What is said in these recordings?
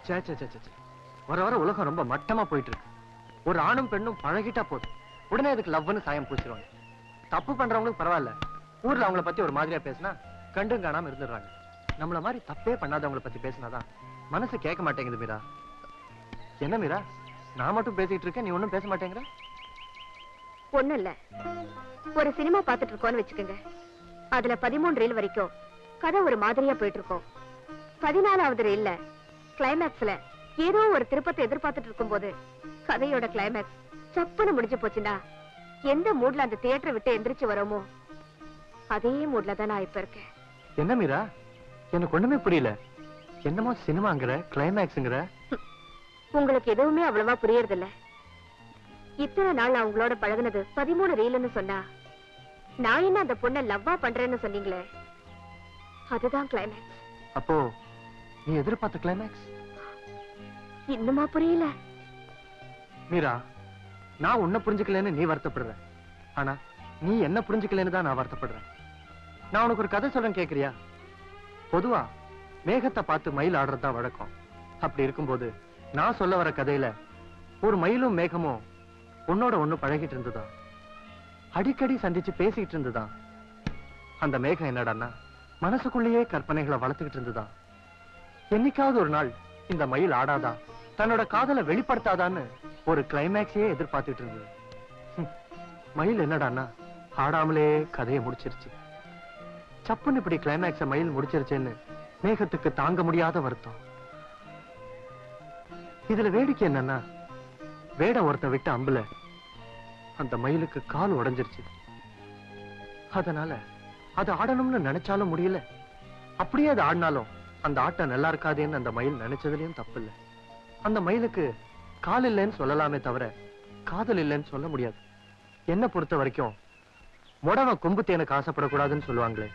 சே சே சே சே வர வர உலகம் ரொம்ப மட்டமா போயிட்டு இருக்கு. ஒரு ஆணும் பெண்ணும் பழகிட்டா போதும், உடனே அதுக்கு லவ்னு சாயம் பூசிடுவாங்க. தப்பு பண்றவங்களுக்கு பரவாயில்ல, ஊர்ல அவங்கள பத்தி ஒரு மாதிரியா பேசினா கண்டும் காணாம இருந்துடுறாங்க. நம்மள மாதிரி தப்பே பண்ணாதவங்கள பத்தி பேசினாதான் மனசு கேட்க மாட்டேங்குது. மீரா, என்ன மீரா, நான் மட்டும் பேசிட்டு இருக்கேன், நீ ஒண்ணும் பேச மாட்டேங்கிற? ஒண்ணும் இல்ல, ஒரு சினிமா பாத்துட்டு இருக்கோம்னு வச்சுக்கோங்க. அதுல 13 ரீல் வரைக்கும் கதை ஒரு மாதிரியா போயிட்டு இருக்கோம். 14வது ரீல்ல கிளைமேக்ஸ்ல ஏதோ ஒரு திருப்பத்தை எதிர்பார்த்துட்டு இருக்கும் போது கதையோட கிளைமேக்ஸ் சப்புன்னு முடிஞ்சு போச்சுன்னா எந்த மூட்ல அந்த தியேட்டரை விட்டு எந்திரிச்சு வரோமோ அதே மூட்ல தான் நான் இப்ப இருக்கேன். என்ன மீரா, எனக்கு ஒண்ணுமே புரியல. என்னமோ சினிமாங்கிற, கிளைமேக்ஸ்ங்கிற. உங்களுக்கு எதுவுமே அவ்வளவா புரியறது இல்ல. இத்தனை நாள் நான் உங்களோட பழகுனது 13 ரீல்னு சொன்னா, நான் என்ன அந்த பொண்ணை லவ்வா பண்றேன்னு சொன்னீங்களே, அதுதான் கிளைமேக்ஸ். அப்போ நீ எதிர்பார்த்த கிளைமேக்ஸ் இன்னுமா புரியல? மீரா, நான் உன்னை புரிஞ்சுக்கலன்னு நீ வருத்தப்படுற, ஆனா நீ என்ன புரிஞ்சுக்கலன்னு தான் நான் வருத்தப்படுறேன். நான் உனக்கு ஒரு கதை சொல்றேன், கேக்குறியா? பொதுவா மேகத்தை பார்த்து மயில் ஆடுறதுதான் வழக்கம். அப்படி இருக்கும்போது நான் சொல்ல வர கதையில ஒரு மயிலும் மேகமும் உன்னோட ஒண்ணு பழகிட்டு இருந்ததா, அடிக்கடி சந்திச்சு பேசிட்டு இருந்ததா. அந்த மேகம் என்னடான்னா மனசுக்குள்ளேயே கற்பனைகளை வளர்த்துக்கிட்டு இருந்ததா. என்னைக்காவது ஒரு நாள் இந்த மயில் ஆடாதா, தன்னோட காதலை வெளிப்படுத்தாதான்னு ஒரு கிளைமேக்ஸையே எதிர்பார்த்துட்டு இருந்தது. மயில் என்னடான்னா ஆடாமலே கதையை முடிச்சிருச்சு. சப்புன்னு இப்படி கிளைமேக்ஸ மயில் முடிச்சிருச்சேன்னு மேகத்துக்கு தாங்க முடியாத வருத்தம். இதுல வேடிக்கை என்னன்னா, வேட ஒருத்த விட்டு அம்புல அந்த மயிலுக்கு கால் உடைஞ்சிருச்சு. அதனால அது ஆடணும்னு நினைச்சாலும் முடியல. அப்படியே அது ஆடினாலும் அந்த ஆட்டம் நல்லா இருக்காதேன்னு அந்த மயில் நினைச்சதுலயும் தப்பு இல்லை. அந்த மயிலுக்கு கால் இல்லைன்னு சொல்லலாமே தவிர காதல் இல்லைன்னு சொல்ல முடியாது. என்ன பொறுத்த வரைக்கும் முடவன் கொம்பு தேனுக்கு ஆசைப்படக்கூடாதுன்னு சொல்லுவாங்களே,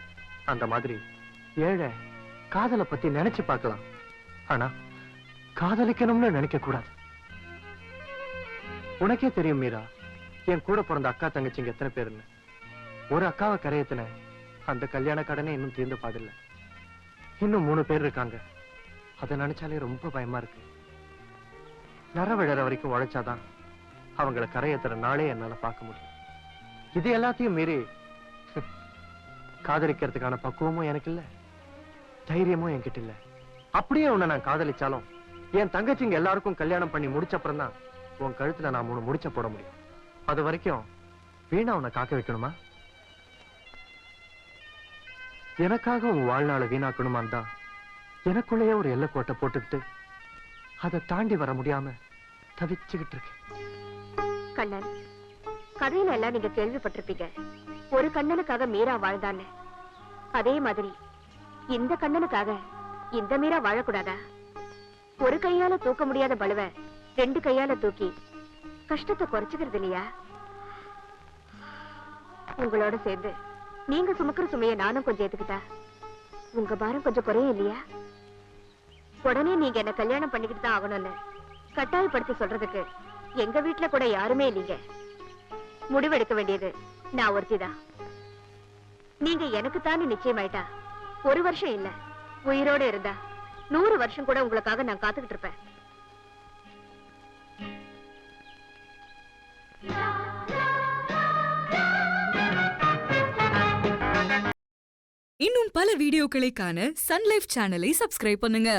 அந்த மாதிரி ஏழை காதலை பத்தி நினைச்சு பார்க்கலாம், ஆனா காதலிக்கணும்னு நினைக்க கூடாது. உனக்கே தெரியும் மீரா, என் கூட பிறந்த அக்கா தங்கச்சிங்க எத்தனை பேருன்னு. ஒரு அக்காவை கரையத்தின அந்த கல்யாண கடனே இன்னும் தீர்ந்து பாடில்ல. இன்னும் 3 பேர் இருக்காங்க. அதை நினைச்சாலே ரொம்ப பயமா இருக்கு. நர விழற வரைக்கும் உழைச்சாதான் அவங்களை கரையேத்துற நாளே என்னால பார்க்க முடியும். இது எல்லாத்தையும் மீறி காதலிக்கிறதுக்கான பக்குவமும் எனக்கு இல்ல, தைரியமும் என்கிட்ட இல்ல. அப்படியே உன்னை நான் காதலிச்சாலும் என் தங்கச்சிங்க எல்லாருக்கும் கல்யாணம் பண்ணி முடிச்சப்புறம் தான் உன் கழுத்துல நான் 3 முடிச்ச போட முடியும். அது வரைக்கும் வீணா உன்னை காக்க வைக்கணுமா? எனக்காக உன் வாழ்நாளை வீணாக்கணுமான் தான் எனக்குள்ளேயே ஒரு எல்லை கோட்டை போட்டுக்கிட்டு அதை தாண்டி வர முடியாம தவிச்சுக்கிட்டு இருக்கேன். கண்ணன், கதையில எல்லாம் நீங்க கேள்விப்பட்டிருப்பீங்க, ஒரு கண்ணனுக்காக மீரா வாழ்ந்தான்னு. அதே மாதிரி இந்த கண்ணனுக்காக இந்த மீரா வாழக்கூடாதா? ஒரு கையால தூக்க முடியாத பளுவை 2 கையால தூக்கி கஷ்டத்தை குறைச்சுக்கிறது இல்லையா? உங்களோட சேர்ந்து நீங்க சுமக்கிற சுமையை நானும் கொஞ்சம் ஏத்துக்கிட்டா உங்க பாரம் கொஞ்சம் குறையும் இல்லையா? உடனே நீங்க என்ன கல்யாணம் பண்ணிக்கிட்டு தான் ஆகணும்னு கட்டாயப்படுத்தி சொல்றதுக்கு எங்க வீட்டுல கூட யாருமே இல்லைங்க. முடிவெடுக்க வேண்டியது நான் ஒருத்திதான். நீங்க எனக்கு தானே நிச்சயமாயிட்டா 1 வருஷம் இல்ல, உயிரோட இருந்தா 100 வருஷம் கூட உங்களுக்காக நான் காத்துக்கிட்டு இருப்பேன். இன்னும் பல வீடியோக்களை காண சன் லைஃப் சேனலை சப்ஸ்கிரைப் பண்ணுங்க.